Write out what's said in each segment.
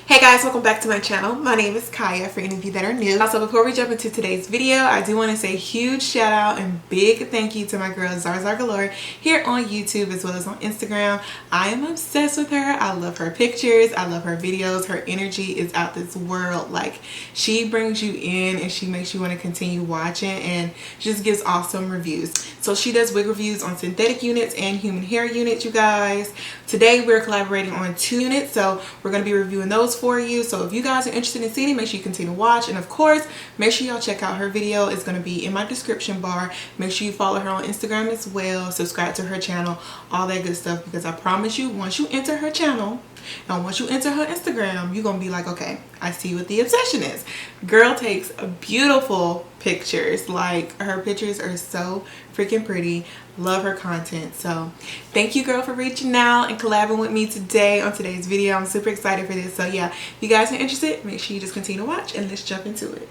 Hey guys, welcome back to my channel. My name is Kaya for any of you that are new. Also, before we jump into today's video, I do want to say a huge shout out and big thank you to my girl Zar Galore here on YouTube as well as on Instagram. I am obsessed with her. I love her pictures. I love her videos. Her energy is out this world. Like, she brings you in and she makes you want to continue watching, and she just gives awesome reviews. So she does wig reviews on synthetic units and human hair units, you guys. Today we're collaborating on 2 units, so we're going to be reviewing those for you. So if you guys are interested in seeing it, make sure you continue to watch, and of course make sure y'all check out her video. It's going to be in my description bar. Make sure you follow her on Instagram as well, subscribe to her channel, all that good stuff, because I promise you, once you enter her channel and once you enter her Instagram, you're gonna be like, okay, I see what the obsession is. Girl takes beautiful pictures. Like, her pictures are so freaking pretty. Love her content. So thank you, girl, for reaching out and collabing with me today on today's video. I'm super excited for this. So yeah, if you guys are interested, make sure you just continue to watch, and let's jump into it.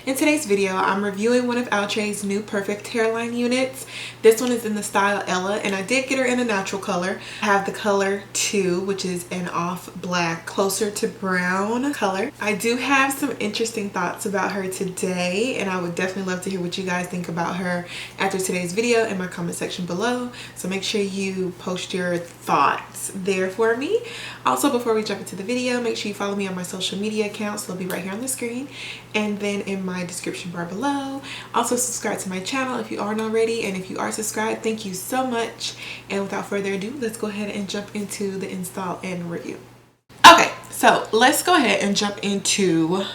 In today's video, I'm reviewing one of Outre's new perfect hairline units. This one is in the style Ella, and I did get her in a natural color. I have the color 2, which is an off black, closer to brown color. I do have some interesting thoughts about her today, and I would definitely love to hear what you guys think about her after today's video in my comment section below. So make sure you post your thoughts there for me. Also, before we jump into the video, make sure you follow me on my social media accounts. They'll be right here on the screen and then in my description bar below. Also, subscribe to my channel if you aren't already, and if you are subscribed, thank you so much. And without further ado, let's go ahead and jump into the install and review. Okay, so let's go ahead and jump into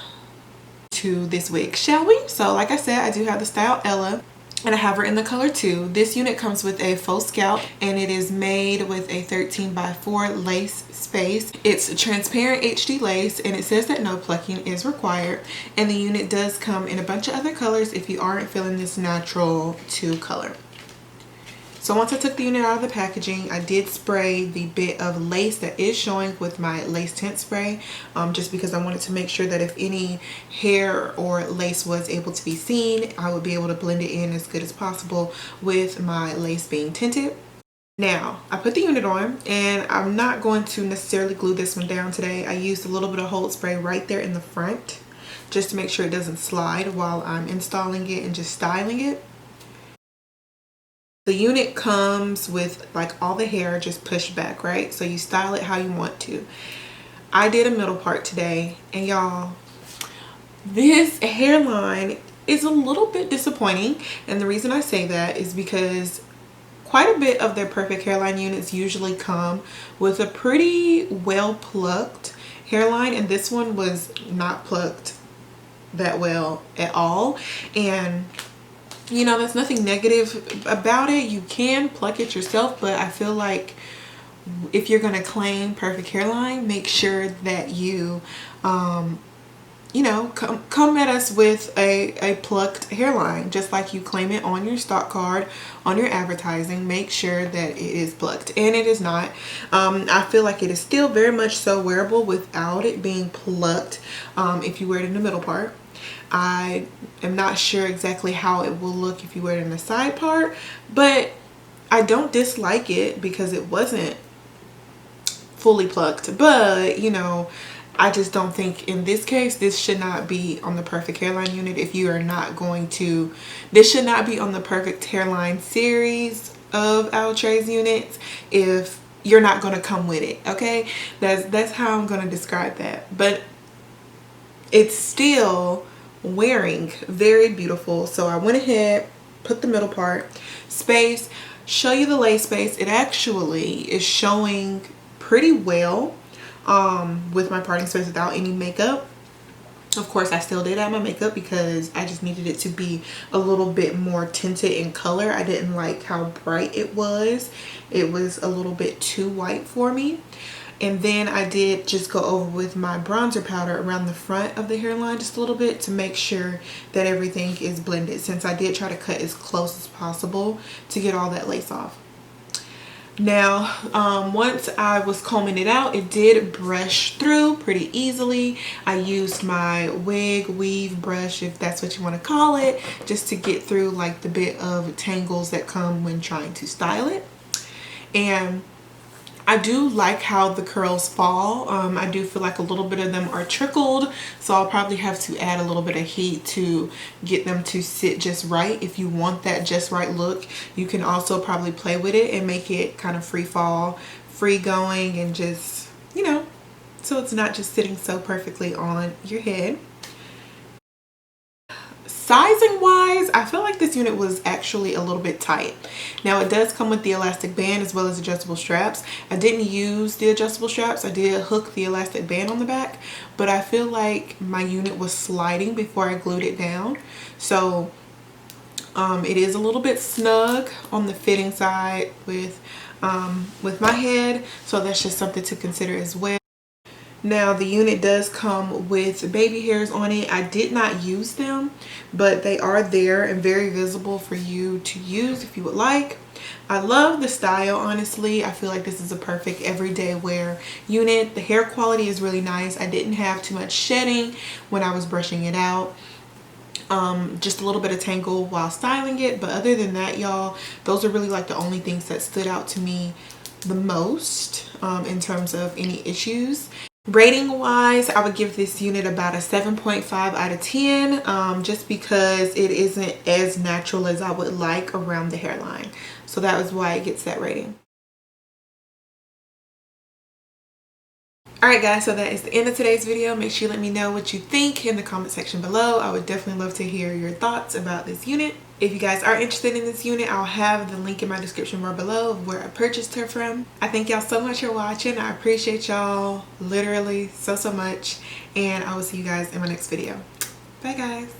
this wig, shall we? So like I said, I do have the style Ella, and I have her in the color 2. This unit comes with a faux scalp, and it is made with a 13x4 lace space. It's transparent HD lace, and it says that no plucking is required. And the unit does come in a bunch of other colors if you aren't feeling this natural 2 color. So once I took the unit out of the packaging, I did spray the bit of lace that is showing with my lace tint spray, just because I wanted to make sure that if any hair or lace was able to be seen, I would be able to blend it in as good as possible with my lace being tinted. Now, I put the unit on, and I'm not going to necessarily glue this one down today. I used a little bit of hold spray right there in the front just to make sure it doesn't slide while I'm installing it and just styling it. The unit comes with like all the hair just pushed back, right? So you style it how you want to. I did a middle part today, and y'all, this hairline is a little bit disappointing. And the reason I say that is because quite a bit of their perfect hairline units usually come with a pretty well plucked hairline, and this one was not plucked that well at all. And you know, there's nothing negative about it. You can pluck it yourself, but I feel like if you're going to claim perfect hairline, make sure that you, you know, come at us with a plucked hairline, just like you claim it on your stock card, on your advertising. Make sure that it is plucked, and it is not. I feel like it is still very much so wearable without it being plucked if you wear it in the middle part. I am not sure exactly how it will look if you wear it in the side part, but I don't dislike it because it wasn't fully plucked. But, you know, I just don't think in this case this should not be on the perfect hairline unit. If you are not going to, this should not be on the perfect hairline series of Outre's units if you're not going to come with it. Okay, that's how I'm going to describe that. But it's still wearing very beautiful. So I went ahead, put the middle part space, show you the lace space. It actually is showing pretty well with my parting space without any makeup. Of course, I still did add my makeup because I just needed it to be a little bit more tinted in color. I didn't like how bright it was. It was a little bit too white for me. And then I did just go over with my bronzer powder around the front of the hairline just a little bit to make sure that everything is blended, since I did try to cut as close as possible to get all that lace off. Now, once I was combing it out, it did brush through pretty easily. I used my wig weave brush, if that's what you want to call it, just to get through like the bit of tangles that come when trying to style it. And I do like how the curls fall. I do feel like a little bit of them are trickled, so I'll probably have to add a little bit of heat to get them to sit just right. If you want that just right look, you can also probably play with it and make it kind of free fall, free going, and just, you know, so it's not just sitting so perfectly on your head. Sizing wise, I feel like this unit was actually a little bit tight. Now it does come with the elastic band as well as adjustable straps. I didn't use the adjustable straps. I did hook the elastic band on the back, but I feel like my unit was sliding before I glued it down. So it is a little bit snug on the fitting side with my head. So that's just something to consider as well. Now the unit does come with baby hairs on it. I did not use them, but they are there and very visible for you to use if you would like. I love the style, honestly. I feel like this is a perfect everyday wear unit. The hair quality is really nice. I didn't have too much shedding when I was brushing it out. Just a little bit of tangle while styling it, but other than that, y'all, those are really like the only things that stood out to me the most in terms of any issues. Rating wise, I would give this unit about a 7.5 out of 10, just because it isn't as natural as I would like around the hairline. So that was why it gets that rating. Alright guys, so that is the end of today's video. Make sure you let me know what you think in the comment section below. I would definitely love to hear your thoughts about this unit. If you guys are interested in this unit, I'll have the link in my description bar below of where I purchased her from. I thank y'all so much for watching. I appreciate y'all literally so much. And I will see you guys in my next video. Bye guys.